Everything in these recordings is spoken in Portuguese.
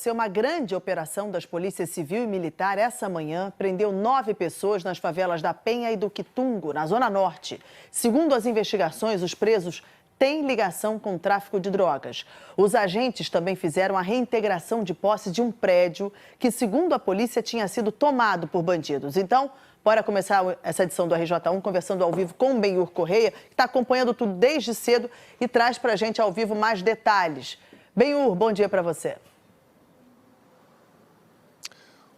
Uma grande operação das polícias civil e militar essa manhã prendeu 9 pessoas nas favelas da Penha e do Quitungo, na Zona Norte. Segundo as investigações, os presos têm ligação com o tráfico de drogas. Os agentes também fizeram a reintegração de posse de um prédio que, segundo a polícia, tinha sido tomado por bandidos. Então, bora começar essa edição do RJ1 conversando ao vivo com o Benhur Correia, que está acompanhando tudo desde cedo e traz para a gente ao vivo mais detalhes. Benhur, bom dia para você.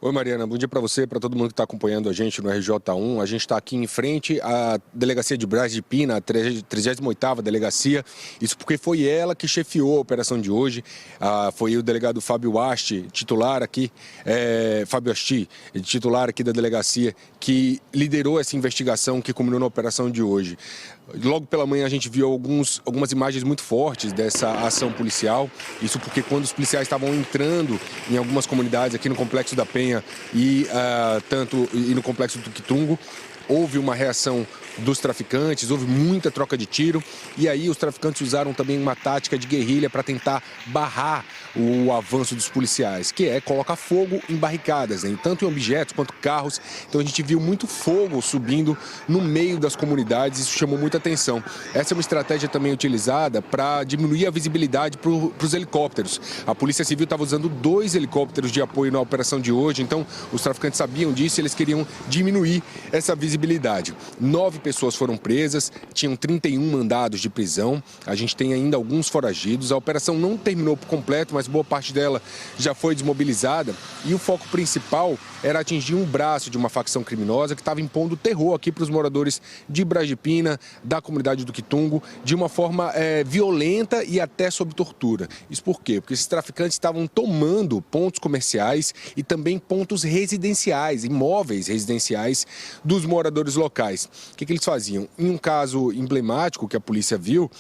Oi, Mariana, bom dia para você, para todo mundo que está acompanhando a gente no RJ1. A gente está aqui em frente à delegacia de Braz de Pina, a 38ª delegacia. Isso porque foi ela que chefiou a operação de hoje. Foi o delegado Fábio Asti, titular aqui, Fábio Asti, titular aqui da delegacia, que liderou essa investigação que culminou na operação de hoje. Logo pela manhã a gente viu algumas imagens muito fortes dessa ação policial. Isso porque quando os policiais estavam entrando em algumas comunidades aqui no Complexo da Penha e no Complexo do Quitungo, houve uma reação dos traficantes, houve muita troca de tiro e aí os traficantes usaram também uma tática de guerrilha para tentar barrar o avanço dos policiais, que é colocar fogo em barricadas, né? Tanto em objetos quanto carros. Então a gente viu muito fogo subindo no meio das comunidades, isso chamou muita atenção. Essa é uma estratégia também utilizada para diminuir a visibilidade para os helicópteros. A Polícia Civil estava usando 2 helicópteros de apoio na operação de hoje, então os traficantes sabiam disso e eles queriam diminuir essa visibilidade. 9 pessoas foram presas, tinham 31 mandados de prisão, a gente tem ainda alguns foragidos. A operação não terminou por completo, mas boa parte dela já foi desmobilizada e o foco principal era atingir um braço de uma facção criminosa que estava impondo terror aqui para os moradores de Braz de Pina, da comunidade do Quitungo, de uma forma violenta e até sob tortura. Isso por quê? Porque esses traficantes estavam tomando pontos comerciais e também pontos residenciais, imóveis residenciais dos moradores locais. O que eles faziam? Em um caso emblemático que a polícia viu,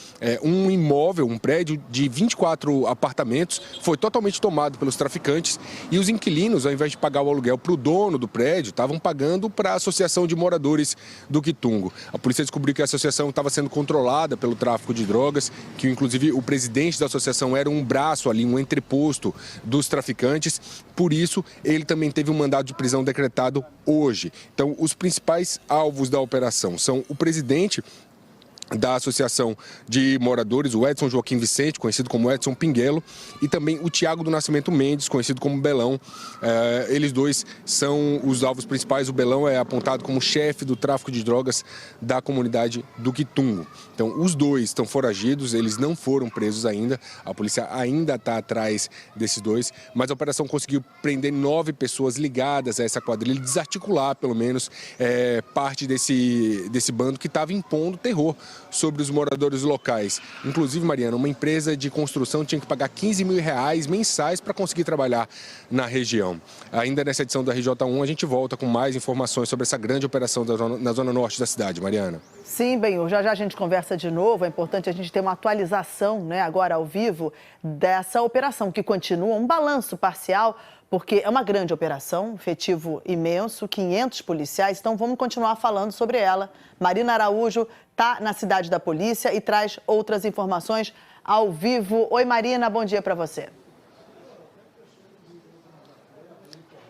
um imóvel, um prédio de 24 apartamentos foi totalmente tomado pelos traficantes e os inquilinos, ao invés de pagar o aluguel para o dono do prédio, estavam pagando para a Associação de Moradores do Quitungo. A polícia descobriu que a associação estava sendo controlada pelo tráfico de drogas, que inclusive o presidente da associação era um braço ali, um entreposto dos traficantes. Por isso, ele também teve um mandado de prisão decretado hoje. Então, os principais alvos da operação são o presidente da Associação de Moradores, o Edson Joaquim Vicente, conhecido como Edson Pinguelo, e também o Tiago do Nascimento Mendes, conhecido como Belão. Eles dois são os alvos principais. O Belão é apontado como chefe do tráfico de drogas da comunidade do Quitungo. Então, os dois estão foragidos, eles não foram presos ainda, a polícia ainda está atrás desses dois, mas a operação conseguiu prender 9 pessoas ligadas a essa quadrilha, desarticular, pelo menos, parte desse bando que estava impondo terror sobre os moradores locais. Inclusive, Mariana, uma empresa de construção tinha que pagar R$15 mil mensais para conseguir trabalhar na região. Ainda nessa edição do RJ1, a gente volta com mais informações sobre essa grande operação na zona norte da cidade. Mariana. Sim, Benhur, já já a gente conversa de novo. É importante a gente ter uma atualização, né, agora ao vivo, dessa operação que continua, um balanço parcial, porque é uma grande operação, efetivo imenso, 500 policiais, então vamos continuar falando sobre ela. Marina Araújo está na cidade da polícia e traz outras informações ao vivo. Oi, Marina, bom dia para você.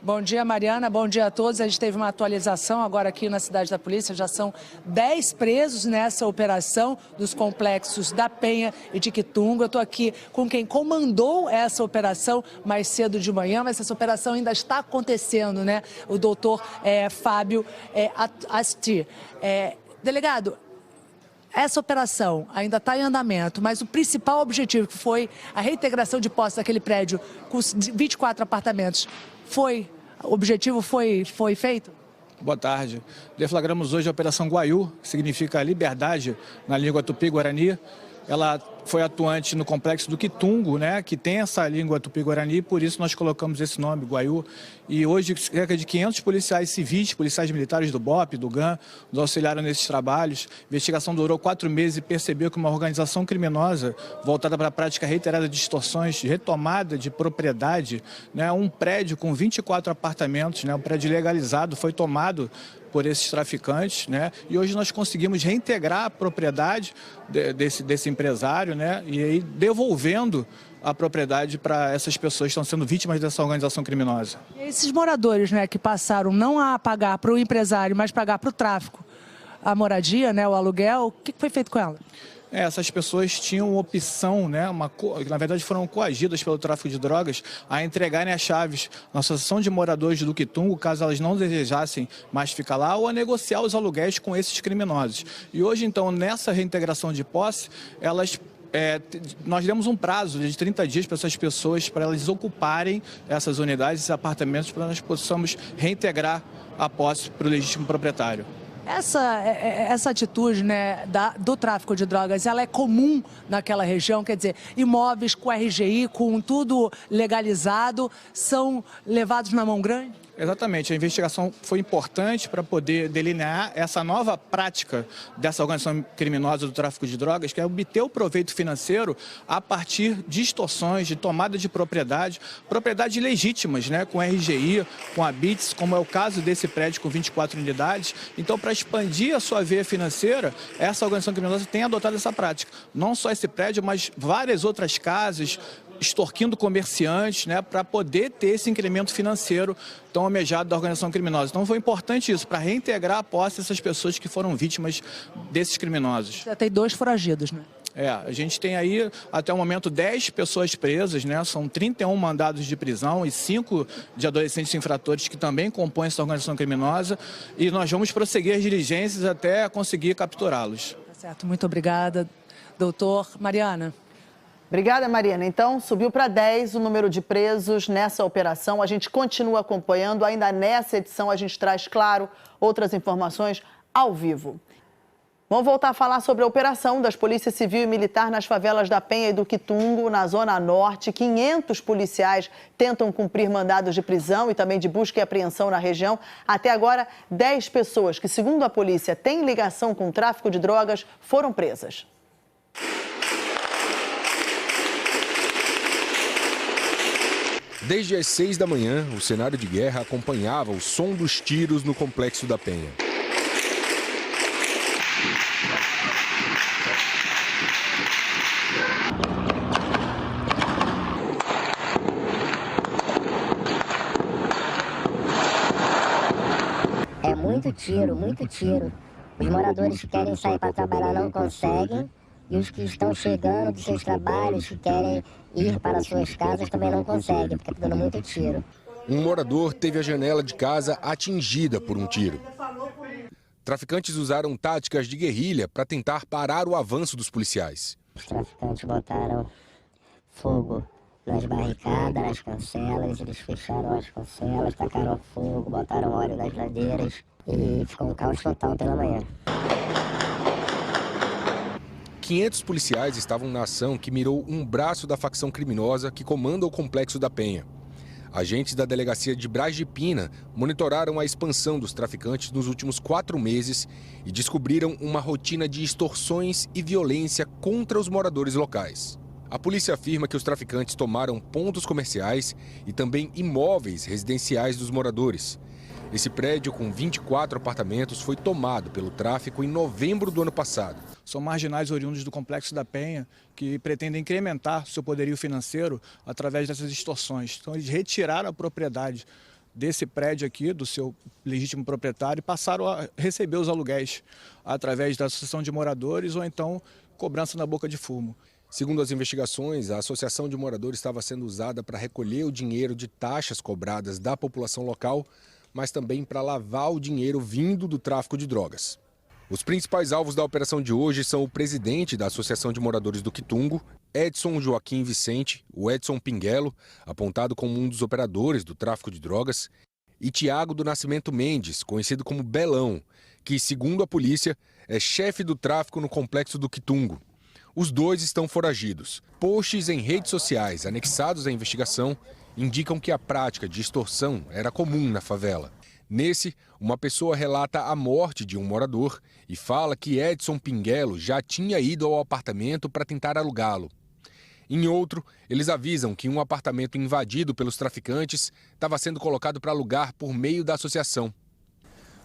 Bom dia, Mariana. Bom dia a todos. A gente teve uma atualização agora aqui na cidade da polícia. Já são 10 presos nessa operação dos complexos da Penha e de Quitungo. Eu estou aqui com quem comandou essa operação mais cedo de manhã, mas essa operação ainda está acontecendo, né? O doutor Fábio Asti. Delegado, essa operação ainda está em andamento, mas o principal objetivo, que foi a reintegração de posse daquele prédio com 24 apartamentos, o objetivo foi feito? Boa tarde. Deflagramos hoje a Operação Guaiú, que significa liberdade na língua tupi-guarani. Ela foi atuante no complexo do Quitungo, né, que tem essa língua tupi-guarani, por isso nós colocamos esse nome, Guaiú. E hoje cerca de 500 policiais civis, policiais militares do BOP, do GAN, nos auxiliaram nesses trabalhos. A investigação durou 4 meses e percebeu que uma organização criminosa voltada para a prática reiterada de extorsões, retomada de propriedade, né, um prédio com 24 apartamentos, né, um prédio legalizado, foi tomado por esses traficantes, né? E hoje nós conseguimos reintegrar a propriedade desse empresário, né? E aí devolvendo a propriedade para essas pessoas que estão sendo vítimas dessa organização criminosa. E esses moradores, né, que passaram não a pagar para o empresário, mas pagar para o tráfico a moradia, né, o aluguel, o que foi feito com ela? Essas pessoas tinham opção, né, na verdade foram coagidas pelo tráfico de drogas a entregarem as chaves na Associação de Moradores de Duquitungo, caso elas não desejassem mais ficar lá, ou a negociar os aluguéis com esses criminosos. E hoje, então, nessa reintegração de posse, nós demos um prazo de 30 dias para essas pessoas, para elas ocuparem essas unidades, esses apartamentos, para nós possamos reintegrar a posse para o legítimo proprietário. Essa atitude, né, do tráfico de drogas, ela é comum naquela região, quer dizer, imóveis com RGI, com tudo legalizado, são levados na mão grande? Exatamente, a investigação foi importante para poder delinear essa nova prática dessa organização criminosa do tráfico de drogas, que é obter o proveito financeiro a partir de extorsões, de tomada de propriedades legítimas, né, com RGI, com a BITS, como é o caso desse prédio com 24 unidades. Então, para expandir a sua veia financeira, essa organização criminosa tem adotado essa prática. Não só esse prédio, mas várias outras casas, extorquindo comerciantes, né, para poder ter esse incremento financeiro tão almejado da organização criminosa. Então foi importante isso, para reintegrar a posse dessas pessoas que foram vítimas desses criminosos. Já tem 2 foragidos, né? A gente tem aí, até o momento, 10 pessoas presas, né? São 31 mandados de prisão e 5 de adolescentes infratores que também compõem essa organização criminosa. E nós vamos prosseguir as diligências até conseguir capturá-los. Tá certo, muito obrigada, doutor. Mariana. Obrigada, Mariana. Então, subiu para 10 o número de presos nessa operação. A gente continua acompanhando. Ainda nessa edição, a gente traz, claro, outras informações ao vivo. Vamos voltar a falar sobre a operação das polícias civil e militar nas favelas da Penha e do Quitungo, na Zona Norte. 500 policiais tentam cumprir mandados de prisão e também de busca e apreensão na região. Até agora, 10 pessoas que, segundo a polícia, têm ligação com o tráfico de drogas, foram presas. Desde as 6 da manhã, o cenário de guerra acompanhava o som dos tiros no Complexo da Penha. É muito tiro, muito tiro. Os moradores que querem sair para trabalhar não conseguem. E os que estão chegando dos seus trabalhos, que querem ir para suas casas, também não conseguem, porque está dando muito tiro. Um morador teve a janela de casa atingida por um tiro. Traficantes usaram táticas de guerrilha para tentar parar o avanço dos policiais. Os traficantes botaram fogo nas barricadas, nas cancelas, eles fecharam as cancelas, tacaram fogo, botaram óleo nas ladeiras e ficou um caos total pela manhã. 500 policiais estavam na ação que mirou um braço da facção criminosa que comanda o Complexo da Penha. Agentes da delegacia de Braz de Pina monitoraram a expansão dos traficantes nos últimos 4 meses e descobriram uma rotina de extorsões e violência contra os moradores locais. A polícia afirma que os traficantes tomaram pontos comerciais e também imóveis residenciais dos moradores. Esse prédio, com 24 apartamentos, foi tomado pelo tráfico em novembro do ano passado. São marginais oriundos do Complexo da Penha que pretendem incrementar seu poderio financeiro através dessas extorsões. Então, eles retiraram a propriedade desse prédio aqui, do seu legítimo proprietário, e passaram a receber os aluguéis através da Associação de Moradores ou então cobrança na boca de fumo. Segundo as investigações, a Associação de Moradores estava sendo usada para recolher o dinheiro de taxas cobradas da população local, mas também para lavar o dinheiro vindo do tráfico de drogas. Os principais alvos da operação de hoje são o presidente da Associação de Moradores do Quitungo, Edson Joaquim Vicente, o Edson Pinguelo, apontado como um dos operadores do tráfico de drogas, e Tiago do Nascimento Mendes, conhecido como Belão, que, segundo a polícia, é chefe do tráfico no Complexo do Quitungo. Os dois estão foragidos. Posts em redes sociais anexados à investigação indicam que a prática de extorsão era comum na favela. Nesse, uma pessoa relata a morte de um morador e fala que Edson Pinguelo já tinha ido ao apartamento para tentar alugá-lo. Em outro, eles avisam que um apartamento invadido pelos traficantes estava sendo colocado para alugar por meio da associação.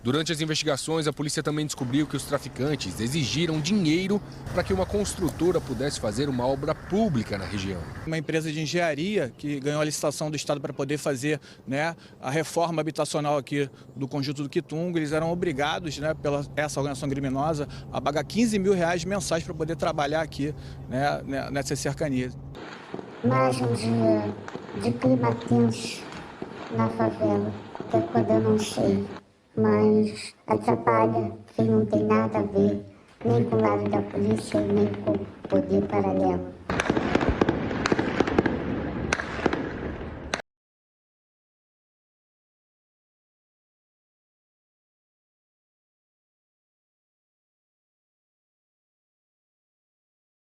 Durante as investigações, a polícia também descobriu que os traficantes exigiram dinheiro para que uma construtora pudesse fazer uma obra pública na região. Uma empresa de engenharia que ganhou a licitação do Estado para poder fazer, né, a reforma habitacional aqui do conjunto do Quitungo, eles eram obrigados, né, pela essa organização criminosa a pagar R$15 mil mensais para poder trabalhar aqui, né, nessas cercanias. Mais um dia de clima tenso na favela, até quando eu não sei. Mas atrapalha quem não tem nada a ver, nem com o lado da polícia, nem com o poder paralelo.